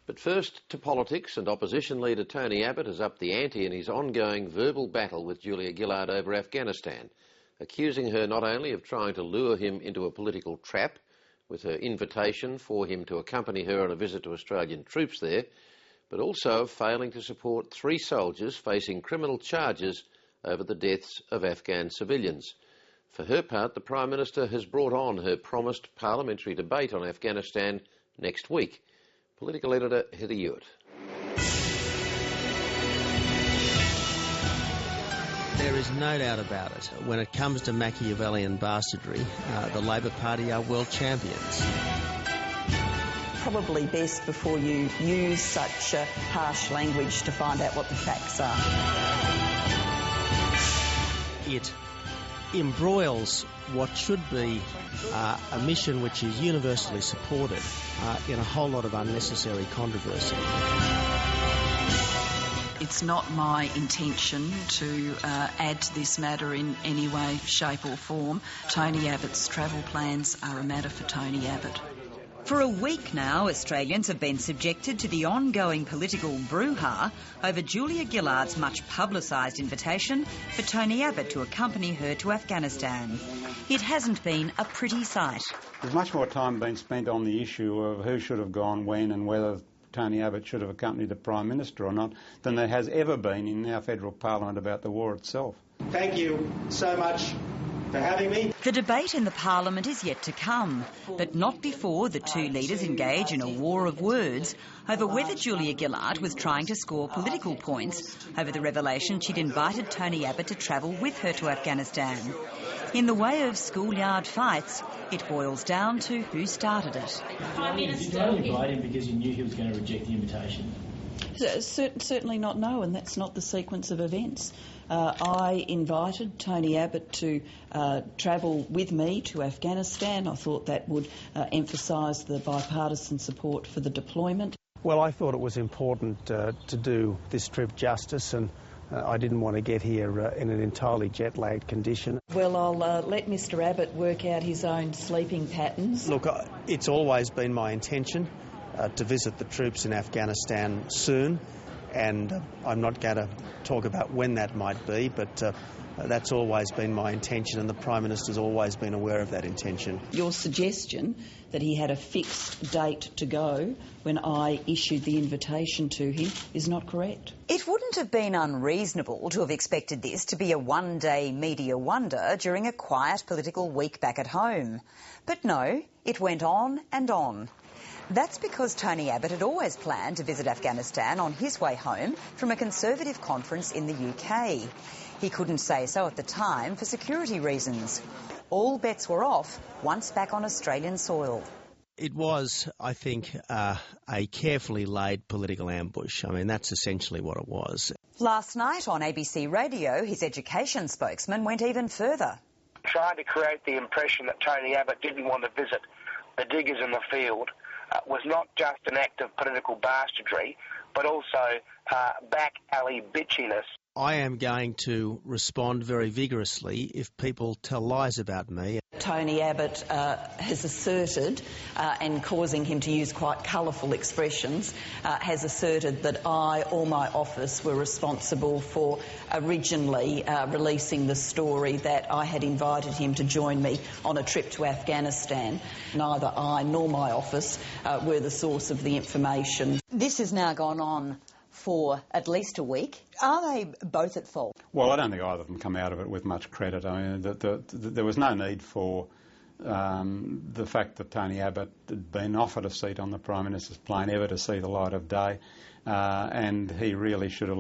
But first to politics, and opposition leader Tony Abbott has upped the ante in his ongoing verbal battle with Julia Gillard over Afghanistan, accusing her not only of trying to lure him into a political trap with her invitation for him to accompany her on a visit to Australian troops there, but also of failing to support 3 soldiers facing criminal charges over the deaths of Afghan civilians. For her part, the Prime Minister has brought on her promised parliamentary debate on Afghanistan next week. Political editor Heather Hewitt. There is no doubt about it. When it comes to Machiavellian bastardry, the Labor Party are world champions. Probably best before you use such harsh language to find out what the facts are. It embroils what should be a mission which is universally supported in a whole lot of unnecessary controversy. It's not my intention to add to this matter in any way, shape or form. Tony Abbott's travel plans are a matter for Tony Abbott. For a week now, Australians have been subjected to the ongoing political brouhaha over Julia Gillard's much publicised invitation for Tony Abbott to accompany her to Afghanistan. It hasn't been a pretty sight. There's much more time been spent on the issue of who should have gone when and whether Tony Abbott should have accompanied the Prime Minister or not than there has ever been in our federal parliament about the war itself. Thank you so much for having me. The debate in the Parliament is yet to come, but not before the two leaders engage in a war of words over whether Julia Gillard was trying to score political points over the revelation she'd invited Tony Abbott to travel with her to Afghanistan. In the way of schoolyard fights, it boils down to who started it. Did you only invite him because you knew he was going to reject the invitation? Certainly not, no, and that's not the sequence of events. I invited Tony Abbott to travel with me to Afghanistan. I thought that would emphasise the bipartisan support for the deployment. Well, I thought it was important to do this trip justice, and I didn't want to get here in an entirely jet-lagged condition. Well, I'll let Mr Abbott work out his own sleeping patterns. Look, it's always been my intention to visit the troops in Afghanistan soon, and I'm not going to talk about when that might be, but that's always been my intention, and the Prime Minister's always been aware of that intention. Your suggestion that he had a fixed date to go when I issued the invitation to him is not correct. It wouldn't have been unreasonable to have expected this to be a one-day media wonder during a quiet political week back at home. But no, it went on and on. That's because Tony Abbott had always planned to visit Afghanistan on his way home from a Conservative conference in the UK. He couldn't say so at the time for security reasons. All bets were off once back on Australian soil. It was, I think, a carefully laid political ambush. I mean, that's essentially what it was. Last night on ABC Radio, his education spokesman went even further. Trying to create the impression that Tony Abbott didn't want to visit the diggers in the field was not just an act of political bastardry, but also back alley bitchiness. I am going to respond very vigorously if people tell lies about me. Tony Abbott has asserted, and causing him to use quite colourful expressions, has asserted that I or my office were responsible for originally releasing the story that I had invited him to join me on a trip to Afghanistan. Neither I nor my office were the source of the information. This has now gone on for at least a week. Are they both at fault? Well, I don't think either of them come out of it with much credit. I mean, there was no need for the fact that Tony Abbott had been offered a seat on the Prime Minister's plane ever to see the light of day, and he really should have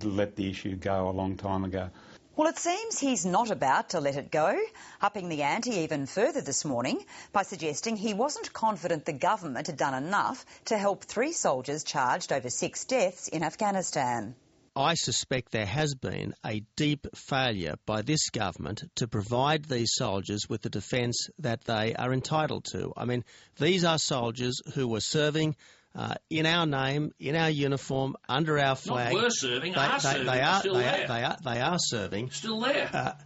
let the issue go a long time ago. Well, it seems he's not about to let it go, upping the ante even further this morning by suggesting he wasn't confident the government had done enough to help 3 soldiers charged over 6 deaths in Afghanistan. I suspect there has been a deep failure by this government to provide these soldiers with the defence that they are entitled to. I mean, these are soldiers who were serving in our name, in our uniform, under our flag. Not were serving, are serving. They are serving. Still there.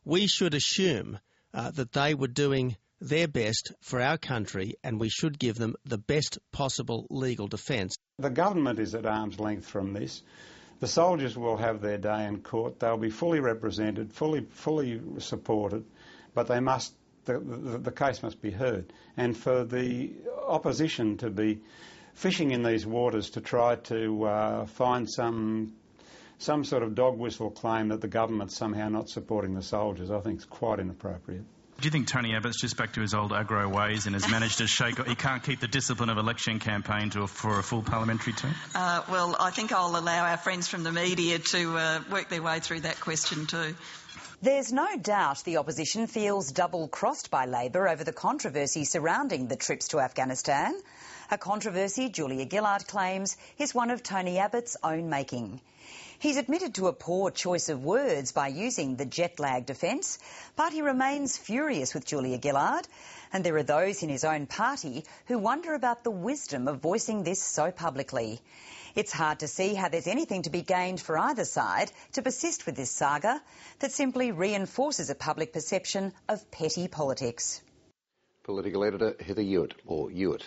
We should assume that they were doing their best for our country, and we should give them the best possible legal defence. The government is at arm's length from this. The soldiers will have their day in court. They'll be fully represented, fully supported, but they must. The case must be heard. And for the opposition to be fishing in these waters to try to find some sort of dog whistle claim that the government's somehow not supporting the soldiers, I think is quite inappropriate. Do you think Tony Abbott's just back to his old aggro ways and has managed to shake... He can't keep the discipline of election campaign for a full parliamentary term? Well, I think I'll allow our friends from the media to work their way through that question too. There's no doubt the opposition feels double-crossed by Labor over the controversy surrounding the trips to Afghanistan, a controversy Julia Gillard claims is one of Tony Abbott's own making. He's admitted to a poor choice of words by using the jet lag defence, but he remains furious with Julia Gillard, and there are those in his own party who wonder about the wisdom of voicing this so publicly. It's hard to see how there's anything to be gained for either side to persist with this saga that simply reinforces a public perception of petty politics. Political editor Heather Hewitt, or Hewitt.